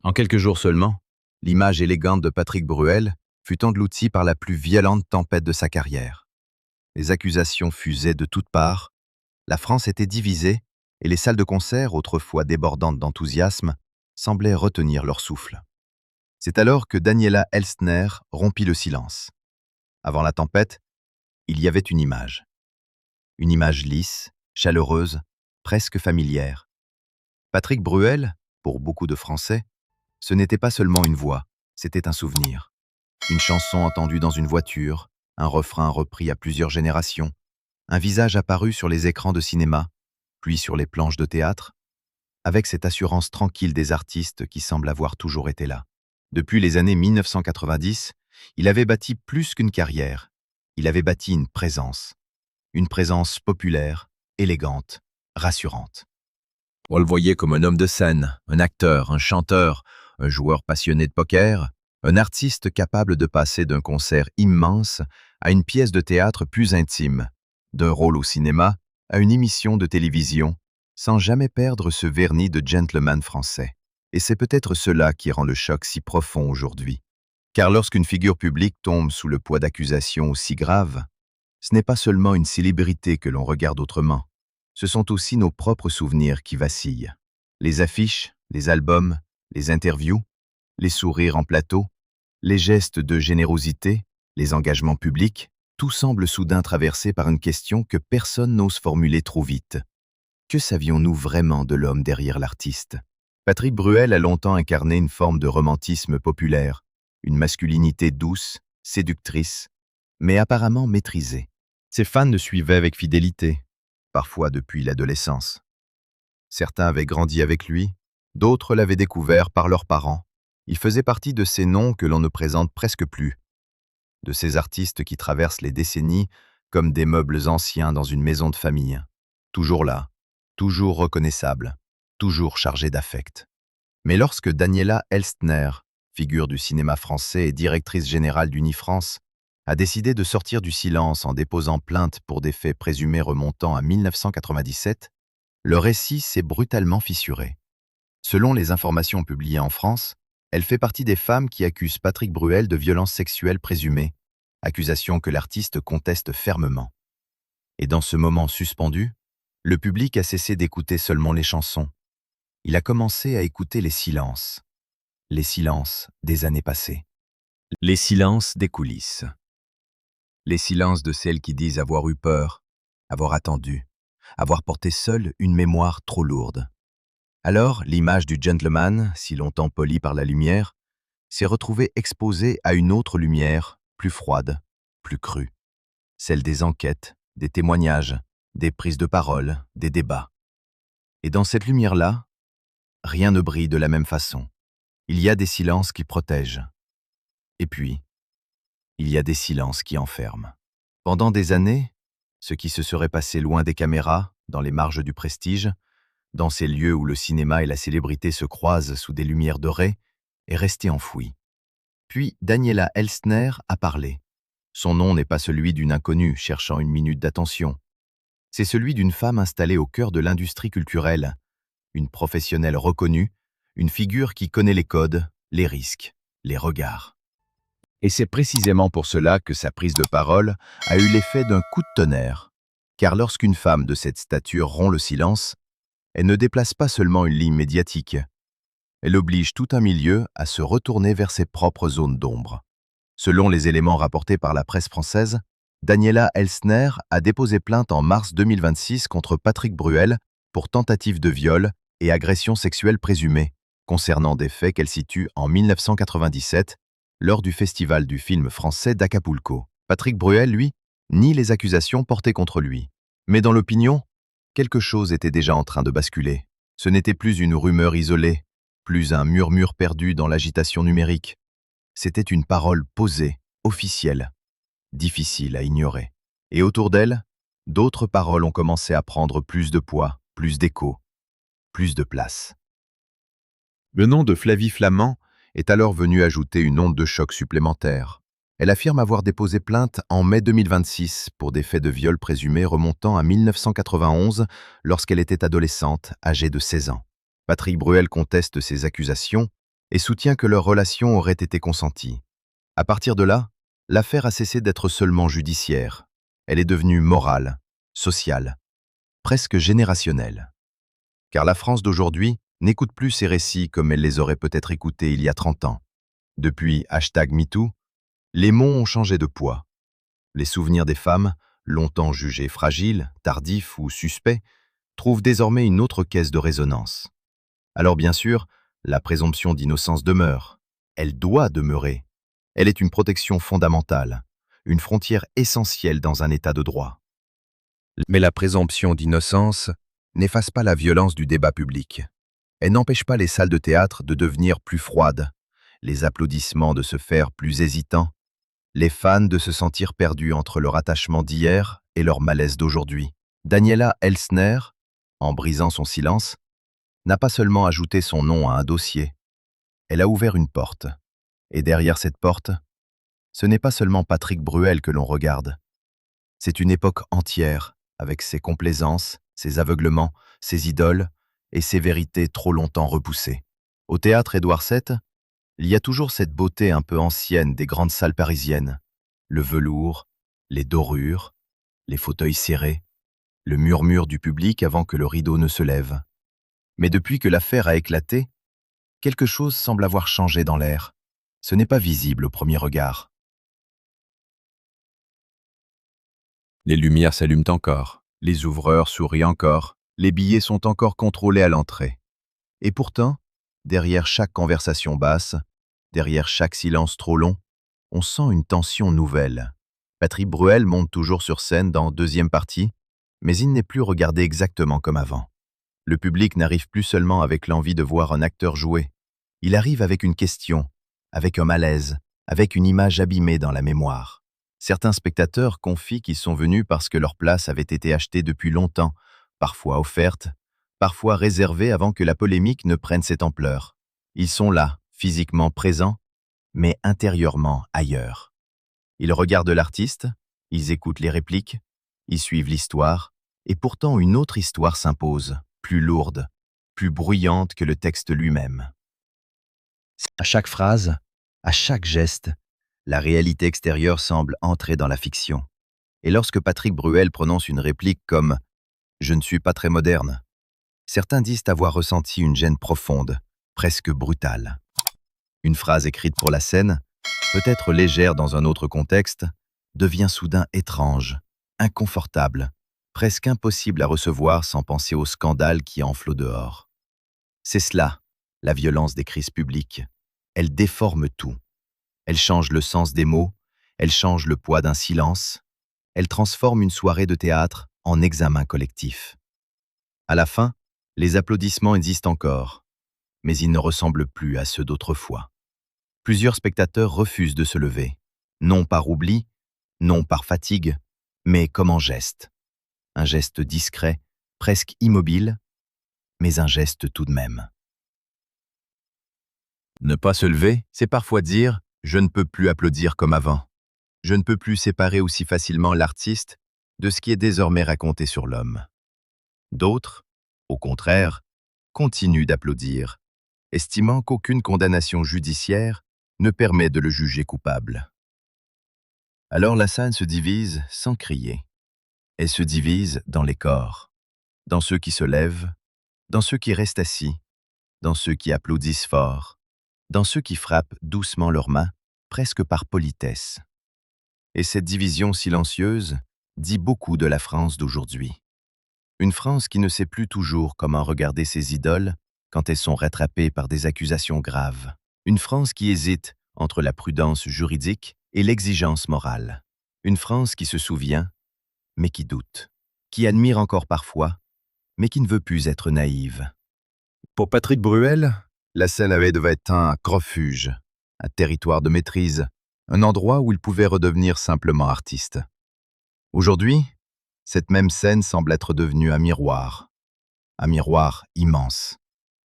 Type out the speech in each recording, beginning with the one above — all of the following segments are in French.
En quelques jours seulement, l'image élégante de Patrick Bruel fut engloutie par la plus violente tempête de sa carrière. Les accusations fusaient de toutes parts, la France était divisée et les salles de concert, autrefois débordantes d'enthousiasme, semblaient retenir leur souffle. C'est alors que Daniela Elstner rompit le silence. Avant la tempête, il y avait une image lisse, chaleureuse, presque familière. Patrick Bruel, pour beaucoup de Français, ce n'était pas seulement une voix, c'était un souvenir. Une chanson entendue dans une voiture, un refrain repris à plusieurs générations, un visage apparu sur les écrans de cinéma, puis sur les planches de théâtre, avec cette assurance tranquille des artistes qui semblent avoir toujours été là. Depuis les années 1990, il avait bâti plus qu'une carrière, il avait bâti une présence populaire, élégante, rassurante. On le voyait comme un homme de scène, un acteur, un chanteur, un joueur passionné de poker, un artiste capable de passer d'un concert immense à une pièce de théâtre plus intime, d'un rôle au cinéma à une émission de télévision, sans jamais perdre ce vernis de gentleman français. Et c'est peut-être cela qui rend le choc si profond aujourd'hui. Car lorsqu'une figure publique tombe sous le poids d'accusations aussi graves, ce n'est pas seulement une célébrité que l'on regarde autrement, ce sont aussi nos propres souvenirs qui vacillent. Les affiches, les albums, les interviews, les sourires en plateau, les gestes de générosité, les engagements publics, tout semble soudain traversé par une question que personne n'ose formuler trop vite. Que savions-nous vraiment de l'homme derrière l'artiste? Patrick Bruel a longtemps incarné une forme de romantisme populaire, une masculinité douce, séductrice, mais apparemment maîtrisée. Ses fans le suivaient avec fidélité, parfois depuis l'adolescence. Certains avaient grandi avec lui, d'autres l'avaient découvert par leurs parents. Il faisait partie de ces noms que l'on ne présente presque plus, de ces artistes qui traversent les décennies comme des meubles anciens dans une maison de famille, toujours là, toujours reconnaissables, toujours chargés d'affect. Mais lorsque Daniela Elstner, figure du cinéma français et directrice générale d'Unifrance, a décidé de sortir du silence en déposant plainte pour des faits présumés remontant à 1997, le récit s'est brutalement fissuré. Selon les informations publiées en France, elle fait partie des femmes qui accusent Patrick Bruel de violences sexuelles présumées, accusation que l'artiste conteste fermement. Et dans ce moment suspendu, le public a cessé d'écouter seulement les chansons. Il a commencé à écouter les silences des années passées. Les silences des coulisses. Les silences de celles qui disent avoir eu peur, avoir attendu, avoir porté seule une mémoire trop lourde. Alors, l'image du gentleman, si longtemps polie par la lumière, s'est retrouvée exposée à une autre lumière, plus froide, plus crue. Celle des enquêtes, des témoignages, des prises de parole, des débats. Et dans cette lumière-là, rien ne brille de la même façon. Il y a des silences qui protègent. Et puis, il y a des silences qui enferment. Pendant des années, ce qui se serait passé loin des caméras, dans les marges du prestige, dans ces lieux où le cinéma et la célébrité se croisent sous des lumières dorées, est resté enfoui. Puis Daniela Elstner a parlé. Son nom n'est pas celui d'une inconnue cherchant une minute d'attention. C'est celui d'une femme installée au cœur de l'industrie culturelle, une professionnelle reconnue, une figure qui connaît les codes, les risques, les regards. Et c'est précisément pour cela que sa prise de parole a eu l'effet d'un coup de tonnerre. Car lorsqu'une femme de cette stature rompt le silence, elle ne déplace pas seulement une ligne médiatique. Elle oblige tout un milieu à se retourner vers ses propres zones d'ombre. Selon les éléments rapportés par la presse française, Daniela Elstner a déposé plainte en mars 2026 contre Patrick Bruel pour tentative de viol et agression sexuelle présumée, concernant des faits qu'elle situe en 1997, lors du festival du film français d'Acapulco. Patrick Bruel, lui, nie les accusations portées contre lui. Mais dans l'opinion, quelque chose était déjà en train de basculer. Ce n'était plus une rumeur isolée, plus un murmure perdu dans l'agitation numérique. C'était une parole posée, officielle, difficile à ignorer. Et autour d'elle, d'autres paroles ont commencé à prendre plus de poids, plus d'écho, plus de place. Le nom de Flavie Flament est alors venu ajouter une onde de choc supplémentaire. Elle affirme avoir déposé plainte en mai 2026 pour des faits de viol présumés remontant à 1991 lorsqu'elle était adolescente, âgée de 16 ans. Patrick Bruel conteste ces accusations, et soutient que leur relation aurait été consentie. À partir de là, l'affaire a cessé d'être seulement judiciaire. Elle est devenue morale, sociale, presque générationnelle. Car la France d'aujourd'hui n'écoute plus ces récits comme elle les aurait peut-être écoutés il y a 30 ans. Depuis #MeToo, les mots ont changé de poids. Les souvenirs des femmes, longtemps jugés fragiles, tardifs ou suspects, trouvent désormais une autre caisse de résonance. Alors bien sûr, la présomption d'innocence demeure. Elle doit demeurer. Elle est une protection fondamentale, une frontière essentielle dans un état de droit. Mais la présomption d'innocence n'efface pas la violence du débat public. Elle n'empêche pas les salles de théâtre de devenir plus froides, les applaudissements de se faire plus hésitants, les fans de se sentir perdus entre leur attachement d'hier et leur malaise d'aujourd'hui. Daniela Elsner, en brisant son silence, n'a pas seulement ajouté son nom à un dossier, elle a ouvert une porte. Et derrière cette porte, ce n'est pas seulement Patrick Bruel que l'on regarde. C'est une époque entière, avec ses complaisances, ses aveuglements, ses idoles et ses vérités trop longtemps repoussées. Au théâtre Édouard VII, il y a toujours cette beauté un peu ancienne des grandes salles parisiennes. Le velours, les dorures, les fauteuils serrés, le murmure du public avant que le rideau ne se lève. Mais depuis que l'affaire a éclaté, quelque chose semble avoir changé dans l'air. Ce n'est pas visible au premier regard. Les lumières s'allument encore, les ouvreurs sourient encore, les billets sont encore contrôlés à l'entrée. Et pourtant, derrière chaque conversation basse, derrière chaque silence trop long, on sent une tension nouvelle. Patrick Bruel monte toujours sur scène dans deuxième partie, mais il n'est plus regardé exactement comme avant. Le public n'arrive plus seulement avec l'envie de voir un acteur jouer. Il arrive avec une question, avec un malaise, avec une image abîmée dans la mémoire. Certains spectateurs confient qu'ils sont venus parce que leur place avait été achetée depuis longtemps, parfois offerte, parfois réservée avant que la polémique ne prenne cette ampleur. Ils sont là, physiquement présents, mais intérieurement ailleurs. Ils regardent l'artiste, ils écoutent les répliques, ils suivent l'histoire, et pourtant une autre histoire s'impose, plus lourde, plus bruyante que le texte lui-même. À chaque phrase, à chaque geste, la réalité extérieure semble entrer dans la fiction. Et lorsque Patrick Bruel prononce une réplique comme « Je ne suis pas très moderne », certains disent avoir ressenti une gêne profonde, presque brutale. Une phrase écrite pour la scène, peut-être légère dans un autre contexte, devient soudain étrange, inconfortable, presque impossible à recevoir sans penser au scandale qui enfle au dehors. C'est cela, la violence des crises publiques. Elle déforme tout. Elle change le sens des mots, elle change le poids d'un silence, elle transforme une soirée de théâtre en examen collectif. À la fin, les applaudissements existent encore, mais ils ne ressemblent plus à ceux d'autrefois. Plusieurs spectateurs refusent de se lever, non par oubli, non par fatigue, mais comme en geste. Un geste discret, presque immobile, mais un geste tout de même. Ne pas se lever, c'est parfois dire « je ne peux plus applaudir comme avant ». Je ne peux plus séparer aussi facilement l'artiste de ce qui est désormais raconté sur l'homme. D'autres, au contraire, continuent d'applaudir, estimant qu'aucune condamnation judiciaire ne permet de le juger coupable. Alors la scène se divise sans crier. Elle se divise dans les corps, dans ceux qui se lèvent, dans ceux qui restent assis, dans ceux qui applaudissent fort, dans ceux qui frappent doucement leurs mains, presque par politesse. Et cette division silencieuse dit beaucoup de la France d'aujourd'hui. Une France qui ne sait plus toujours comment regarder ses idoles quand elles sont rattrapées par des accusations graves. Une France qui hésite entre la prudence juridique et l'exigence morale. Une France qui se souvient, mais qui doute, qui admire encore parfois, mais qui ne veut plus être naïve. Pour Patrick Bruel, la scène avait devait être un refuge, un territoire de maîtrise, un endroit où il pouvait redevenir simplement artiste. Aujourd'hui, cette même scène semble être devenue un miroir immense,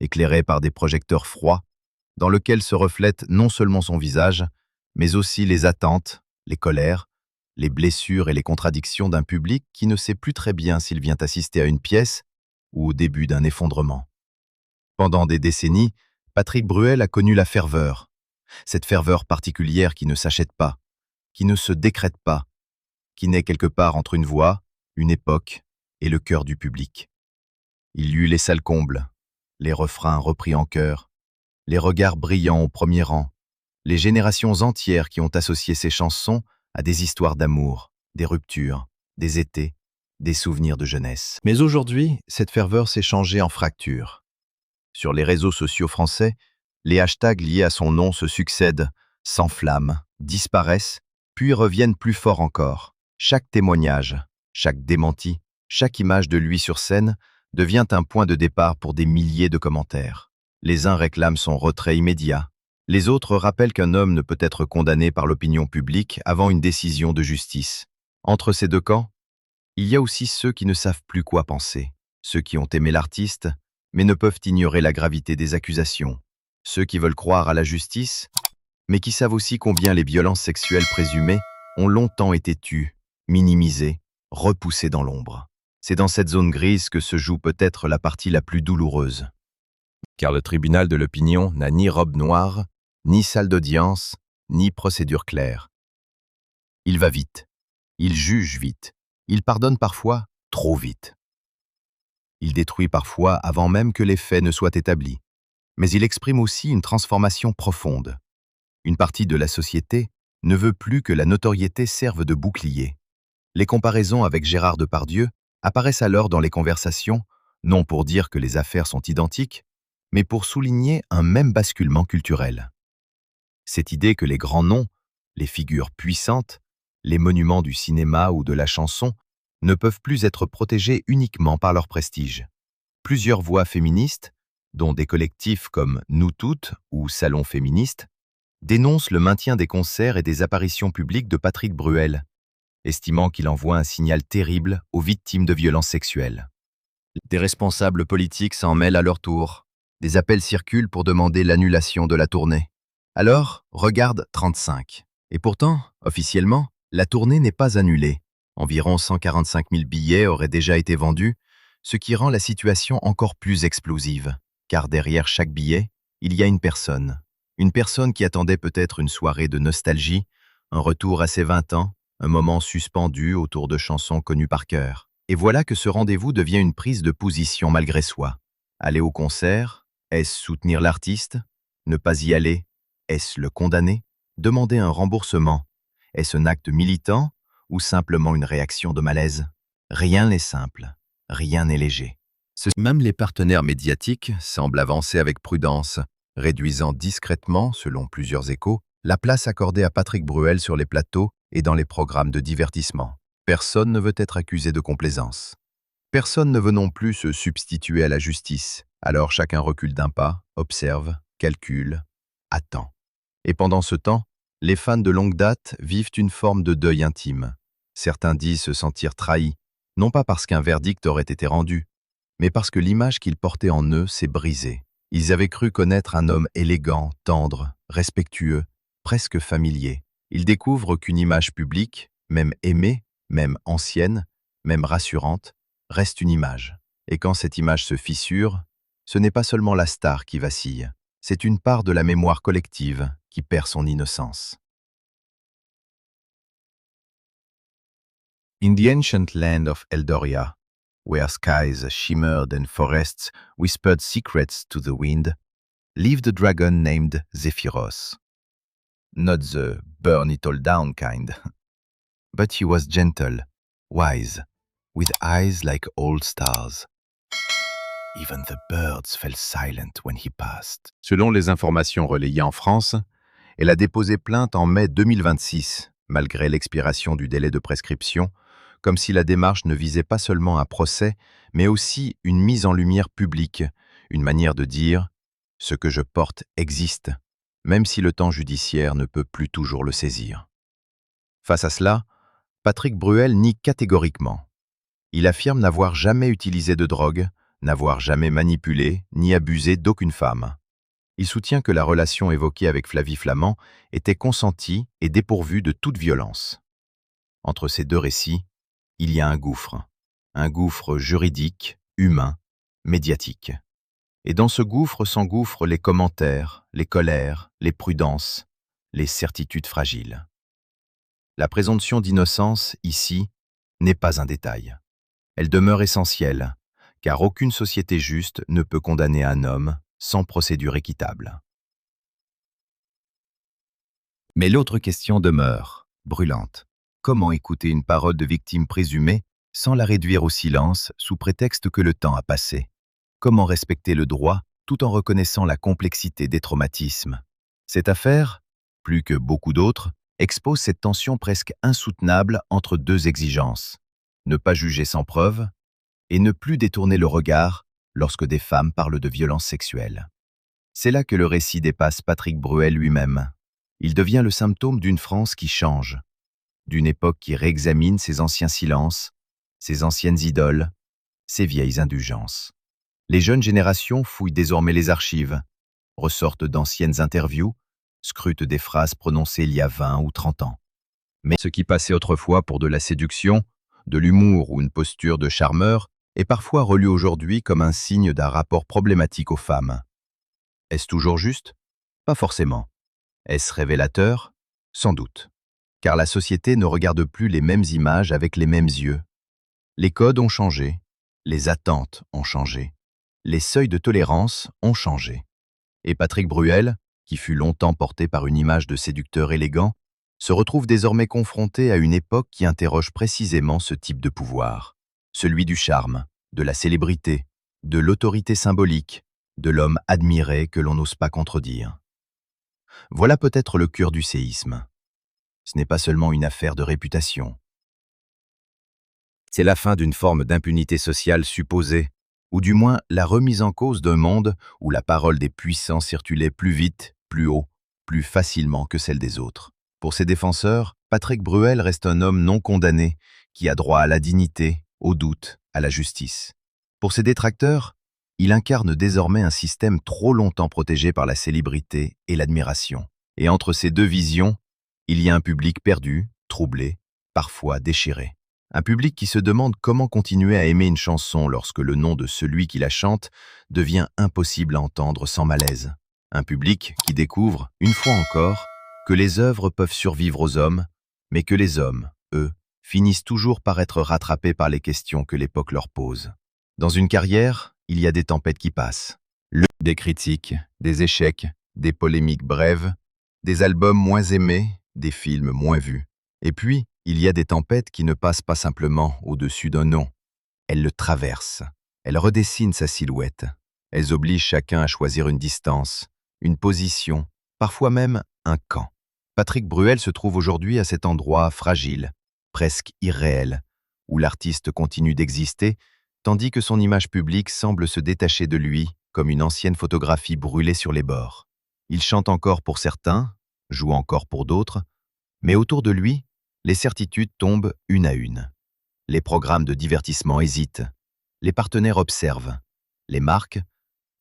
éclairé par des projecteurs froids, dans lequel se reflètent non seulement son visage, mais aussi les attentes, les colères, les blessures et les contradictions d'un public qui ne sait plus très bien s'il vient assister à une pièce ou au début d'un effondrement. Pendant des décennies, Patrick Bruel a connu la ferveur, cette ferveur particulière qui ne s'achète pas, qui ne se décrète pas, qui naît quelque part entre une voix, une époque et le cœur du public. Il eut les salles combles, les refrains repris en chœur, les regards brillants au premier rang, les générations entières qui ont associé ses chansons à des histoires d'amour, des ruptures, des étés, des souvenirs de jeunesse. Mais aujourd'hui, cette ferveur s'est changée en fracture. Sur les réseaux sociaux français, les hashtags liés à son nom se succèdent, s'enflamment, disparaissent, puis reviennent plus fort encore. Chaque témoignage, chaque démenti, chaque image de lui sur scène devient un point de départ pour des milliers de commentaires. Les uns réclament son retrait immédiat. Les autres rappellent qu'un homme ne peut être condamné par l'opinion publique avant une décision de justice. Entre ces deux camps, il y a aussi ceux qui ne savent plus quoi penser, ceux qui ont aimé l'artiste, mais ne peuvent ignorer la gravité des accusations, ceux qui veulent croire à la justice, mais qui savent aussi combien les violences sexuelles présumées ont longtemps été tues, minimisées, repoussées dans l'ombre. C'est dans cette zone grise que se joue peut-être la partie la plus douloureuse. Car le tribunal de l'opinion n'a ni robe noire, ni salle d'audience, ni procédure claire. Il va vite, il juge vite, il pardonne parfois trop vite. Il détruit parfois avant même que les faits ne soient établis. Mais il exprime aussi une transformation profonde. Une partie de la société ne veut plus que la notoriété serve de bouclier. Les comparaisons avec Gérard Depardieu apparaissent alors dans les conversations, non pour dire que les affaires sont identiques, mais pour souligner un même basculement culturel. Cette idée que les grands noms, les figures puissantes, les monuments du cinéma ou de la chanson ne peuvent plus être protégés uniquement par leur prestige. Plusieurs voix féministes, dont des collectifs comme Nous Toutes ou Salon Féministe, dénoncent le maintien des concerts et des apparitions publiques de Patrick Bruel, estimant qu'il envoie un signal terrible aux victimes de violences sexuelles. Des responsables politiques s'en mêlent à leur tour. Des appels circulent pour demander l'annulation de la tournée. Alors, regarde 35. Et pourtant, officiellement, la tournée n'est pas annulée. Environ 145 000 billets auraient déjà été vendus, ce qui rend la situation encore plus explosive. Car derrière chaque billet, il y a une personne. Une personne qui attendait peut-être une soirée de nostalgie, un retour à ses 20 ans, un moment suspendu autour de chansons connues par cœur. Et voilà que ce rendez-vous devient une prise de position malgré soi. Aller au concert, est-ce soutenir l'artiste? Ne pas y aller, est-ce le condamner? Demander un remboursement, est-ce un acte militant ou simplement une réaction de malaise? Rien n'est simple, rien n'est léger. Même les partenaires médiatiques semblent avancer avec prudence, réduisant discrètement, selon plusieurs échos, la place accordée à Patrick Bruel sur les plateaux et dans les programmes de divertissement. Personne ne veut être accusé de complaisance. Personne ne veut non plus se substituer à la justice. Alors chacun recule d'un pas, observe, calcule, attend. Et pendant ce temps, les fans de longue date vivent une forme de deuil intime. Certains disent se sentir trahis, non pas parce qu'un verdict aurait été rendu, mais parce que l'image qu'ils portaient en eux s'est brisée. Ils avaient cru connaître un homme élégant, tendre, respectueux, presque familier. Ils découvrent qu'une image publique, même aimée, même ancienne, même rassurante, reste une image. Et quand cette image se fissure, ce n'est pas seulement la star qui vacille, c'est une part de la mémoire collective qui perd son innocence. In the ancient land of Eldoria, where skies shimmered and forests whispered secrets to the wind, lived a dragon named Zephyros. Not the burn-it-all-down kind, but he was gentle, wise, with eyes like old stars. Even the birds fell silent when he passed. Selon les informations relayées en France, elle a déposé plainte en mai 2026, malgré l'expiration du délai de prescription, comme si la démarche ne visait pas seulement un procès, mais aussi une mise en lumière publique, une manière de dire « ce que je porte existe », même si le temps judiciaire ne peut plus toujours le saisir. Face à cela, Patrick Bruel nie catégoriquement. Il affirme n'avoir jamais utilisé de drogue, n'avoir jamais manipulé ni abusé d'aucune femme. Il soutient que la relation évoquée avec Flavie Flament était consentie et dépourvue de toute violence. Entre ces deux récits, il y a un gouffre juridique, humain, médiatique. Et dans ce gouffre s'engouffrent les commentaires, les colères, les prudences, les certitudes fragiles. La présomption d'innocence, ici, n'est pas un détail. Elle demeure essentielle, car aucune société juste ne peut condamner un homme sans procédure équitable. Mais l'autre question demeure, brûlante. Comment écouter une parole de victime présumée sans la réduire au silence sous prétexte que le temps a passé? Comment respecter le droit tout en reconnaissant la complexité des traumatismes? Cette affaire, plus que beaucoup d'autres, expose cette tension presque insoutenable entre deux exigences. Ne pas juger sans preuve et ne plus détourner le regard lorsque des femmes parlent de violences sexuelles. C'est là que le récit dépasse Patrick Bruel lui-même. Il devient le symptôme d'une France qui change, d'une époque qui réexamine ses anciens silences, ses anciennes idoles, ses vieilles indulgences. Les jeunes générations fouillent désormais les archives, ressortent d'anciennes interviews, scrutent des phrases prononcées il y a 20 ou 30 ans. Mais ce qui passait autrefois pour de la séduction, de l'humour ou une posture de charmeur est parfois relu aujourd'hui comme un signe d'un rapport problématique aux femmes. Est-ce toujours juste? Pas forcément. Est-ce révélateur? Sans doute. Car la société ne regarde plus les mêmes images avec les mêmes yeux. Les codes ont changé, les attentes ont changé, les seuils de tolérance ont changé. Et Patrick Bruel, qui fut longtemps porté par une image de séducteur élégant, se retrouve désormais confronté à une époque qui interroge précisément ce type de pouvoir, celui du charme, de la célébrité, de l'autorité symbolique, de l'homme admiré que l'on n'ose pas contredire. Voilà peut-être le cœur du séisme. Ce n'est pas seulement une affaire de réputation. C'est la fin d'une forme d'impunité sociale supposée, ou du moins la remise en cause d'un monde où la parole des puissants circulait plus vite, plus haut, plus facilement que celle des autres. Pour ses défenseurs, Patrick Bruel reste un homme non condamné, qui a droit à la dignité, au doute, à la justice. Pour ses détracteurs, il incarne désormais un système trop longtemps protégé par la célébrité et l'admiration. Et entre ces deux visions, il y a un public perdu, troublé, parfois déchiré. Un public qui se demande comment continuer à aimer une chanson lorsque le nom de celui qui la chante devient impossible à entendre sans malaise. Un public qui découvre, une fois encore, que les œuvres peuvent survivre aux hommes, mais que les hommes, eux, finissent toujours par être rattrapés par les questions que l'époque leur pose. Dans une carrière, il y a des tempêtes qui passent. Des critiques, des échecs, des polémiques brèves, des albums moins aimés, des films moins vus. Et puis, il y a des tempêtes qui ne passent pas simplement au-dessus d'un nom. Elles le traversent. Elles redessinent sa silhouette. Elles obligent chacun à choisir une distance, une position, parfois même un camp. Patrick Bruel se trouve aujourd'hui à cet endroit fragile, presque irréel, où l'artiste continue d'exister, tandis que son image publique semble se détacher de lui comme une ancienne photographie brûlée sur les bords. Il chante encore pour certains, joue encore pour d'autres, mais autour de lui, les certitudes tombent une à une. Les programmes de divertissement hésitent, les partenaires observent, les marques,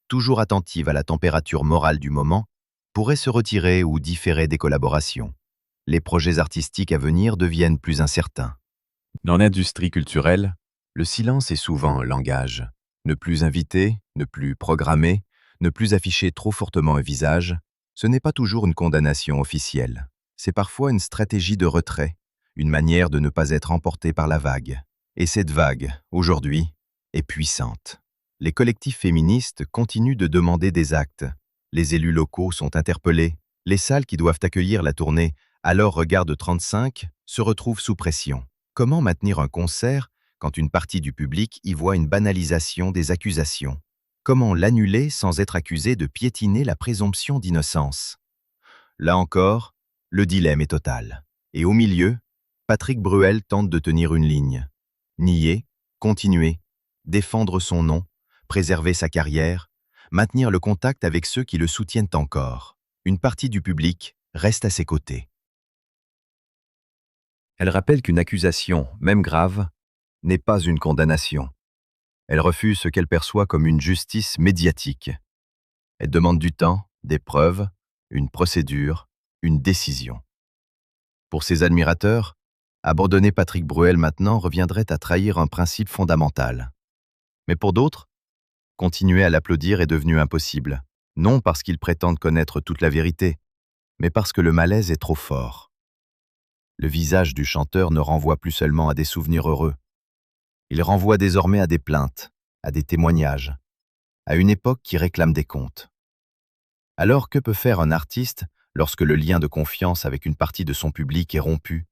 toujours attentives à la température morale du moment, pourraient se retirer ou différer des collaborations. Les projets artistiques à venir deviennent plus incertains. Dans l'industrie culturelle, le silence est souvent un langage. Ne plus inviter, ne plus programmer, ne plus afficher trop fortement un visage, ce n'est pas toujours une condamnation officielle. C'est parfois une stratégie de retrait, une manière de ne pas être emporté par la vague. Et cette vague, aujourd'hui, est puissante. Les collectifs féministes continuent de demander des actes. Les élus locaux sont interpellés. Les salles qui doivent accueillir la tournée « Alors Regarde 35 » se retrouvent sous pression. Comment maintenir un concert quand une partie du public y voit une banalisation des accusations? Comment l'annuler sans être accusé de piétiner la présomption d'innocence? Là encore, le dilemme est total. Et au milieu, Patrick Bruel tente de tenir une ligne. Nier, continuer, défendre son nom, préserver sa carrière, maintenir le contact avec ceux qui le soutiennent encore. Une partie du public reste à ses côtés. Elle rappelle qu'une accusation, même grave, n'est pas une condamnation. Elle refuse ce qu'elle perçoit comme une justice médiatique. Elle demande du temps, des preuves, une procédure, une décision. Pour ses admirateurs, abandonner Patrick Bruel maintenant reviendrait à trahir un principe fondamental. Mais pour d'autres, Continuer à l'applaudir est devenu impossible, non parce qu'ils prétendent connaître toute la vérité, mais parce que le malaise est trop fort. Le visage du chanteur ne renvoie plus seulement à des souvenirs heureux. Il renvoie désormais à des plaintes, à des témoignages, à une époque qui réclame des comptes. Alors que peut faire un artiste lorsque le lien de confiance avec une partie de son public est rompu?